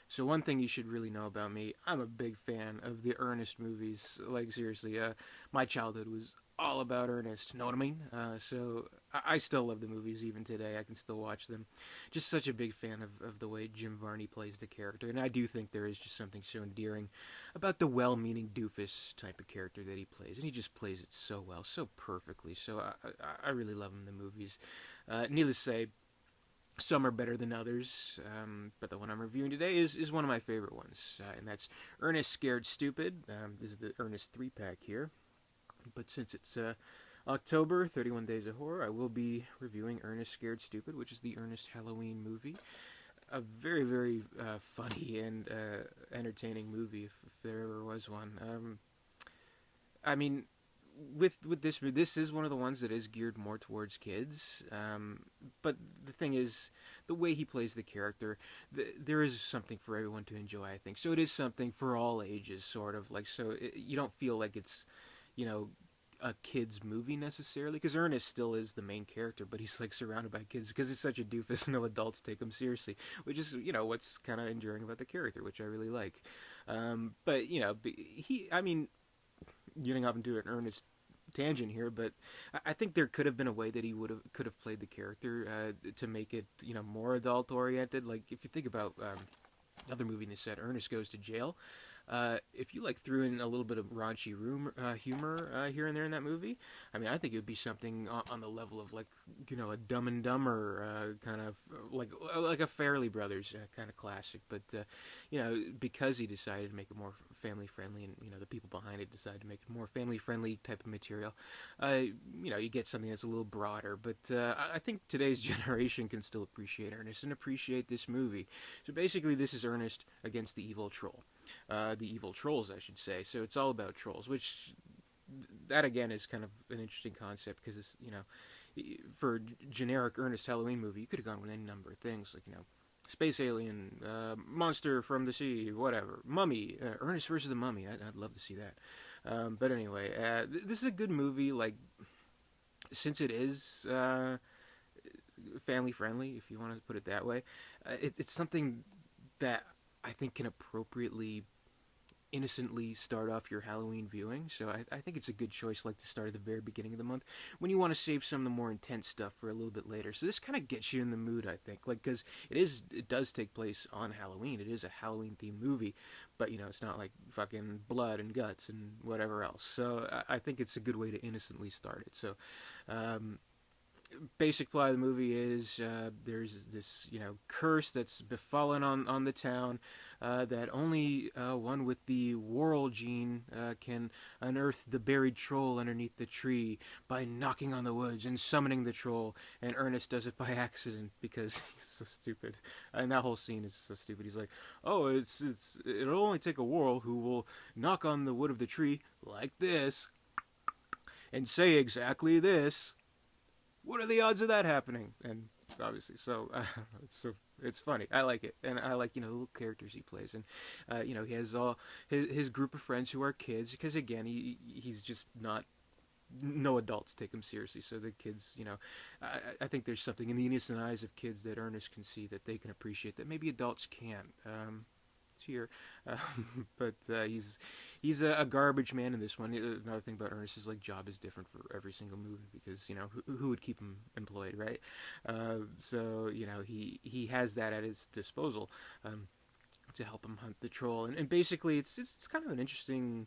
So one thing you should really know about me, I'm a big fan of the Ernest movies. Like seriously, my childhood was all about Ernest. Know what I mean? So I still love the movies even today. I can still watch them. Just such a big fan of the way Jim Varney plays the character, and I do think there is just something so endearing about the well-meaning doofus type of character that he plays, and he just plays it so well, so perfectly. So I really love him in the movies. Needless to say, some are better than others, but the one I'm reviewing today is one of my favorite ones, and that's Ernest Scared Stupid. This is the Ernest 3-pack here, but since it's October, 31 Days of Horror, I will be reviewing Ernest Scared Stupid, which is the Ernest Halloween movie. A very, very funny and entertaining movie, if there ever was one. I mean, with this is one of the ones that is geared more towards kids. But the thing is, the way he plays the character, there is something for everyone to enjoy. I think so. It is something for all ages, sort of like so. You don't feel like it's, you know, a kids movie necessarily, because Ernest still is the main character, but he's like surrounded by kids because he's such a doofus. No adults take him seriously, which is what's kind of enduring about the character, which I really like. But I mean, getting off into an Ernest tangent here, but I think there could have been a way that he could have played the character to make it more adult oriented. Like if you think about another movie in this set, Ernest Goes to Jail. If you like threw in a little bit of raunchy humor here and there in that movie, I mean, I think it would be something on the level of like a Dumb and Dumber kind of like a Fairley Brothers kind of classic. But because he decided to make it more family friendly, and the people behind it decided to make it more family friendly type of material, you get something that's a little broader. But I think today's generation can still appreciate Ernest and appreciate this movie. So basically, this is Ernest against the evil troll. The evil trolls, I should say. So it's all about trolls, which that again is kind of an interesting concept because it's for generic Ernest Halloween movie, you could have gone with any number of things like space alien, monster from the sea, whatever, mummy, Ernest versus the mummy. I'd love to see that. But anyway, this is a good movie. Like since it is family friendly, if you want to put it that way, it's something that I think can appropriately innocently start off your Halloween viewing. So I think it's a good choice, like to start at the very beginning of the month when you want to save some of the more intense stuff for a little bit later. So this kind of gets you in the mood, I think, like because it does take place on Halloween. It is a Halloween themed movie, but it's not like fucking blood and guts and whatever else. So I think it's a good way to innocently start it. So. Basic plot of the movie is there's this curse that's befallen on the town that only one with the Worrell gene can unearth the buried troll underneath the tree by knocking on the woods and summoning the troll. And Ernest does it by accident because he's so stupid. And that whole scene is so stupid. He's like, "Oh, it'll only take a Worrell who will knock on the wood of the tree like this and say exactly this. What are the odds of that happening?" And obviously, so it's funny. I like it, and I like the little characters he plays, and he has all his group of friends who are kids because again he's just not. No adults take him seriously, so the kids, I think there's something in the innocent eyes of kids that Ernest can see that they can appreciate that maybe adults can't. Here, but he's a garbage man in this one. Another thing about Ernest is like job is different for every single movie because who would keep him employed, right? So he has that at his disposal to help him hunt the troll, and basically it's kind of an interesting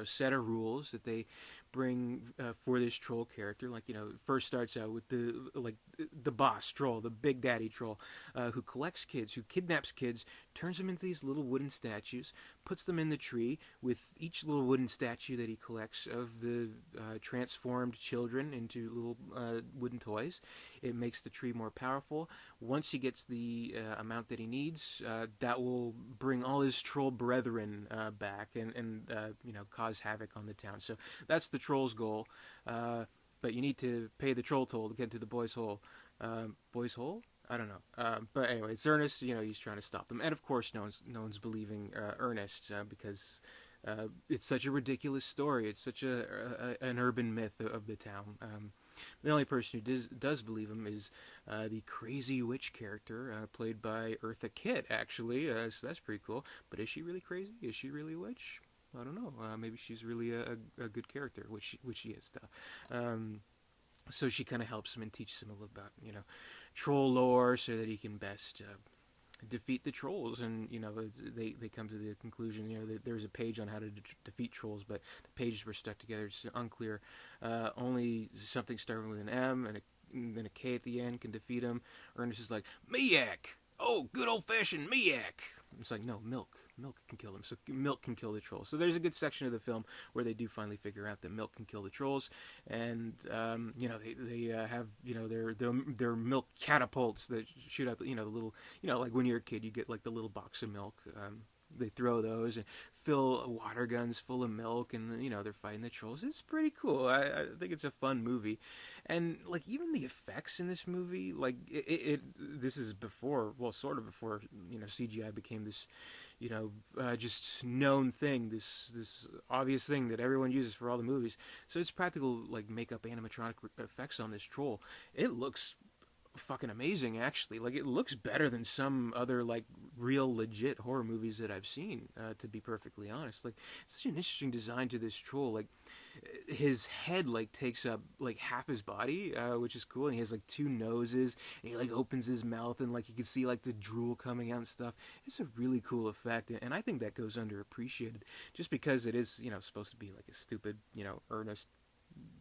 set of rules that they bring for this troll character. Like first starts out with the boss troll, the big daddy troll, who collects kids, who kidnaps kids, turns them into these little wooden statues, puts them in the tree with each little wooden statue that he collects of the transformed children into little wooden toys. It makes the tree more powerful. Once he gets the amount that he needs, that will bring all his troll brethren back and cause havoc on the town. So that's the troll's goal. But you need to pay the troll toll to get into the boys' hole. Boys' hole? I don't know. But anyway, it's Ernest. He's trying to stop them, and of course, no one's believing Ernest because it's such a ridiculous story. It's such an urban myth of the town. The only person who does believe him is the crazy witch character played by Eartha Kitt, actually. So that's pretty cool. But is she really crazy? Is she really a witch? I don't know. Maybe she's really a good character, which she is, though. So she kind of helps him and teaches him a little about, troll lore so that he can best defeat the trolls. And, they come to the conclusion, that there's a page on how to defeat trolls, but the pages were stuck together. It's unclear. Only something starting with an M and then a K at the end can defeat him. Ernest is like, Miak! Oh, good old-fashioned Miak! It's like, no, milk. Milk can kill them. So milk can kill the trolls. So there's a good section of the film where they do finally figure out that milk can kill the trolls, and they have their milk catapults that shoot out the little like when you're a kid you get like the little box of milk. They throw those and fill water guns full of milk, and they're fighting the trolls. It's pretty cool. I think it's a fun movie, and like even the effects in this movie, like this is before, well, sort of before CGI became this just known thing, this obvious thing that everyone uses for all the movies. So it's practical like makeup animatronic effects on this troll. It looks fucking amazing, actually. Like, it looks better than some other like real legit horror movies that I've seen, to be perfectly honest. Like, it's such an interesting design to this troll. Like, his head like takes up like half his body, which is cool, and he has like two noses, and he like opens his mouth, and like you can see like the drool coming out and stuff. It's a really cool effect, and I think that goes underappreciated just because it is supposed to be like a stupid earnest,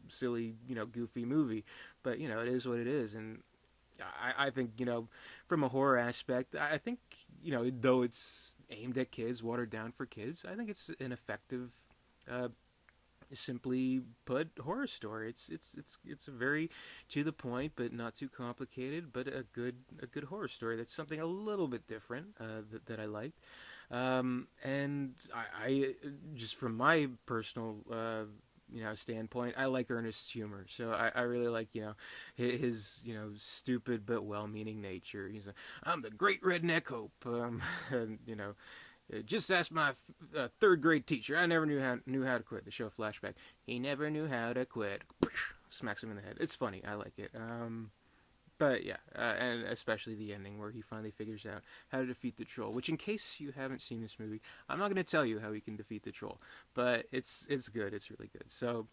silly goofy movie, but it is what it is. And I think, from a horror aspect, I think, though it's aimed at kids, watered down for kids, I think it's an effective, simply put, horror story. It's a very to the point, but not too complicated, but a good horror story. That's something a little bit different, that I liked. And I just from my personal standpoint, I like Ernest's humor. So I really like, his stupid but well-meaning nature. He's like, I'm the great redneck hope. And, just ask my third grade teacher. I never knew how to quit. The show flashback. He never knew how to quit. Smacks him in the head. It's funny. I like it. But yeah, and especially the ending where he finally figures out how to defeat the troll. Which, in case you haven't seen this movie, I'm not going to tell you how he can defeat the troll, but it's good. It's really good. So,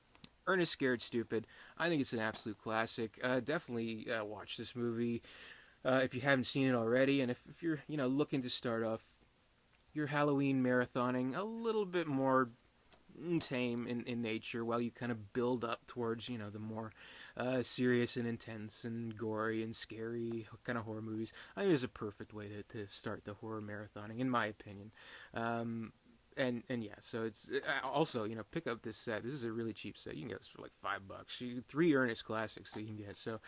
Ernest Scared Stupid. I think it's an absolute classic. Definitely watch this movie if you haven't seen it already, and if you're looking to start off your Halloween marathoning a little bit more tame in nature while you kind of build up towards the more serious and intense and gory and scary kind of horror movies. I think it's a perfect way to start the horror marathoning, in my opinion. And yeah, so it's also pick up this set. This is a really cheap set. You can get this for like $5. 3 Ernest classics that you can get. So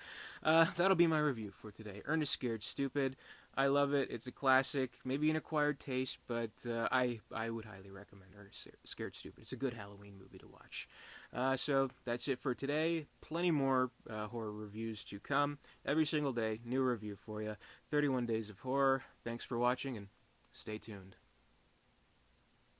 that'll be my review for today. Ernest Scared Stupid. I love it. It's a classic, maybe an acquired taste, but I would highly recommend Ernest Scared Stupid. It's a good Halloween movie to watch. So that's it for today. Plenty more horror reviews to come. Every single day, new review for you. 31 Days of Horror. Thanks for watching, and stay tuned.